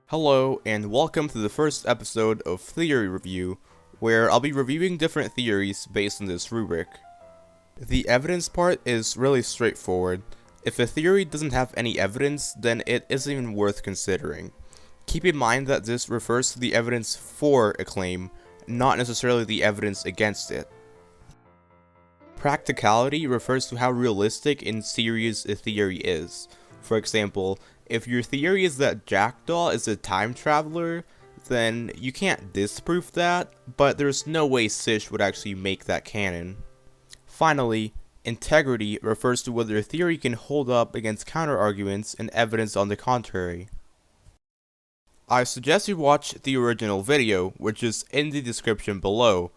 Hello, and welcome to the first episode of Theory Review, where I'll be reviewing different theories based on this rubric. The evidence part is really straightforward. If a theory doesn't have any evidence, then it isn't even worth considering. Keep in mind that this refers to the evidence for a claim, not necessarily the evidence against it. Practicality refers to how realistic and serious a theory is. For example, if your theory is that Jackdaw is a time traveler, then you can't disprove that, but there's no way Cish would actually make that canon. Finally, integrity refers to whether a theory can hold up against counter-arguments and evidence on the contrary. I suggest you watch the original video, which is in the description below,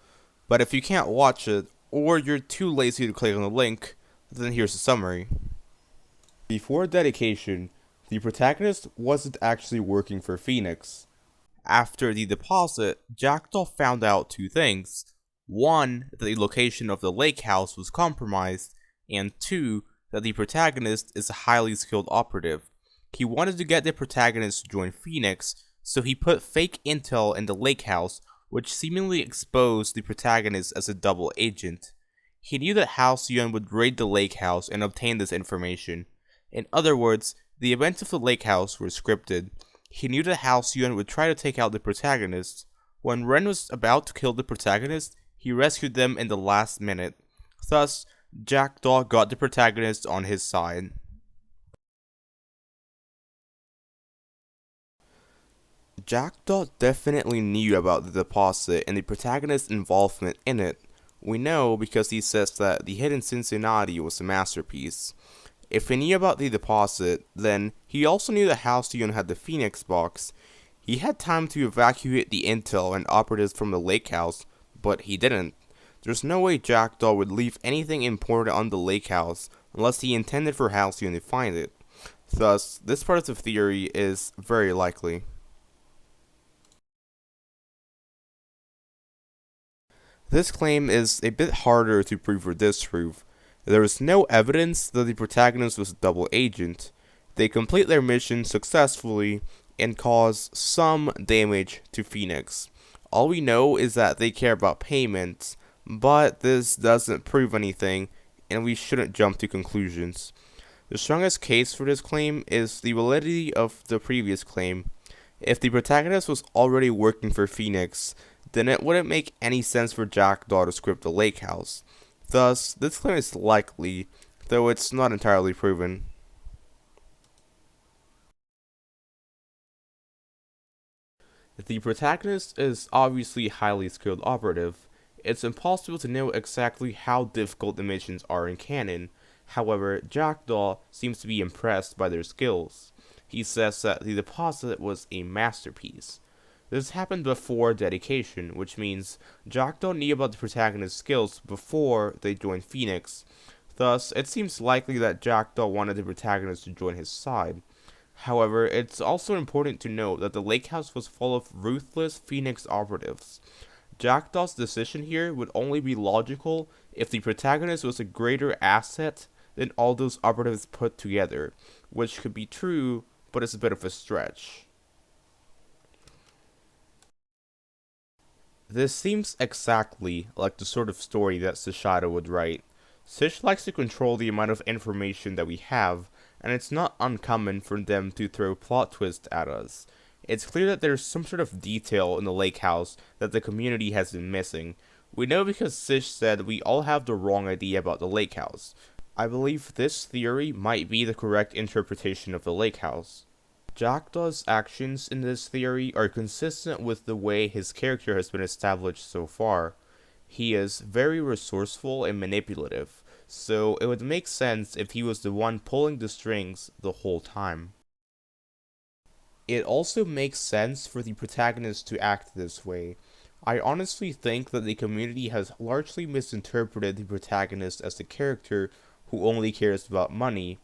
but if you can't watch it, or you're too lazy to click on the link, then here's the summary. Before dedication, the protagonist wasn't actually working for Phoenix. After the deposit, Jackdaw found out two things. One, that the location of the lake house was compromised, and two, that the protagonist is a highly skilled operative. He wanted to get the protagonist to join Phoenix, so he put fake intel in the lake house, which seemingly exposed the protagonist as a double agent. He knew that Halcyon would raid the lake house and obtain this information. In other words, the events of the lake house were scripted. He knew that Halcyon would try to take out the protagonist. When Ren was about to kill the protagonist, he rescued them in the last minute. Thus, Jackdaw got the protagonist on his side. Jackdaw definitely knew about the deposit and the protagonist's involvement in it. We know because he says that the hidden Cincinnati was a masterpiece. If he knew about the deposit, then he also knew that Halcyon had the Phoenix box. He had time to evacuate the intel and operatives from the lake house, but he didn't. There's no way Jackdaw would leave anything important on the lake house unless he intended for Halcyon to find it. Thus, this part of the theory is very likely. This claim is a bit harder to prove or disprove. There is no evidence that the protagonist was a double agent. They complete their mission successfully and cause some damage to Phoenix. All we know is that they care about payment, but this doesn't prove anything, and we shouldn't jump to conclusions. The strongest case for this claim is the validity of the previous claim. If the protagonist was already working for Phoenix, then it wouldn't make any sense for Jackdaw to script the lake house. Thus, this claim is likely, though it's not entirely proven. The protagonist is obviously a highly skilled operative. It's impossible to know exactly how difficult the missions are in canon. However, Jackdaw seems to be impressed by their skills. He says that the deposit was a masterpiece. This happened before dedication, which means Jackdaw knew about the protagonist's skills before they joined Phoenix. Thus, it seems likely that Jackdaw wanted the protagonist to join his side. However, it's also important to note that the lake house was full of ruthless Phoenix operatives. Jackdaw's decision here would only be logical if the protagonist was a greater asset than all those operatives put together, which could be true, but it's a bit of a stretch. This seems exactly like the sort of story that Cishshato would write. Cish likes to control the amount of information that we have, and it's not uncommon for them to throw plot twists at us. It's clear that there's some sort of detail in the lake house that the community has been missing. We know because Cish said we all have the wrong idea about the lake house. I believe this theory might be the correct interpretation of the lake house. Jackdaw's actions in this theory are consistent with the way his character has been established so far. He is very resourceful and manipulative, so it would make sense if he was the one pulling the strings the whole time. It also makes sense for the protagonist to act this way. I honestly think that the community has largely misinterpreted the protagonist as a character who only cares about money.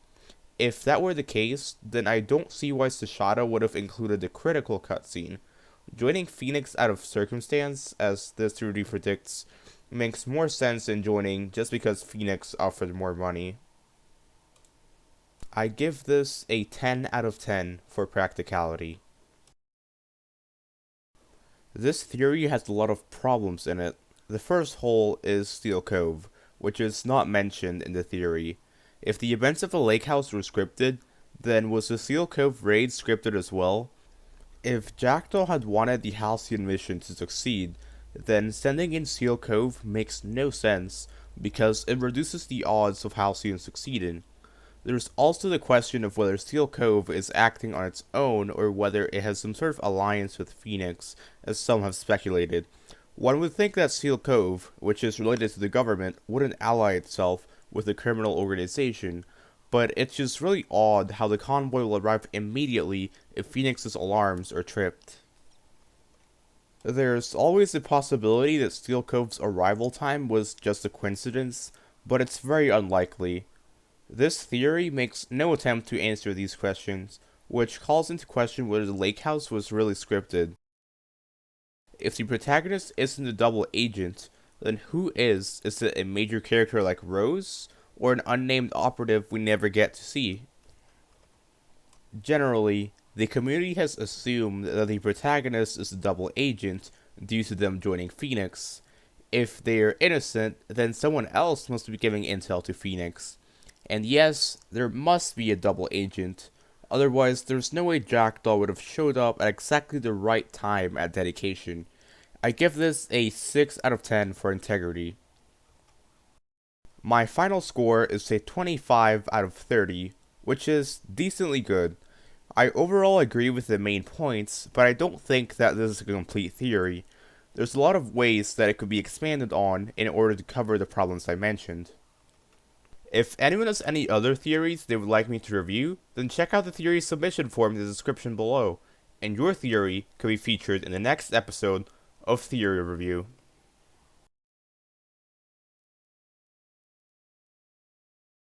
If that were the case, then I don't see why Cishshato would have included the critical cutscene. Joining Phoenix out of circumstance, as this theory predicts, makes more sense than joining just because Phoenix offered more money. I give this a 10 out of 10 for practicality. This theory has a lot of problems in it. The first hole is Steel Cove, which is not mentioned in the theory. If the events of the lake house were scripted, then was the Steel Cove raid scripted as well? If Jackdaw had wanted the Halcyon mission to succeed, then sending in Steel Cove makes no sense, because it reduces the odds of Halcyon succeeding. There's also the question of whether Steel Cove is acting on its own or whether it has some sort of alliance with Phoenix, as some have speculated. One would think that Steel Cove, which is related to the government, wouldn't ally itself with a criminal organization, but it's just really odd how the convoy will arrive immediately if Phoenix's alarms are tripped. There's always the possibility that Steel Cove's arrival time was just a coincidence, but it's very unlikely. This theory makes no attempt to answer these questions, which calls into question whether the lake house was really scripted. If the protagonist isn't a double agent, then who is? Is it a major character like Rose, or an unnamed operative we never get to see? Generally, the community has assumed that the protagonist is a double agent due to them joining Phoenix. If they are innocent, then someone else must be giving intel to Phoenix. And yes, there must be a double agent, otherwise there's no way Jackdaw would have showed up at exactly the right time at dedication. I give this a 6 out of 10 for integrity. My final score is a 25 out of 30, which is decently good. I overall agree with the main points, but I don't think that this is a complete theory. There's a lot of ways that it could be expanded on in order to cover the problems I mentioned. If anyone has any other theories they would like me to review, then check out the theory submission form in the description below, and your theory could be featured in the next episode of Theory Review.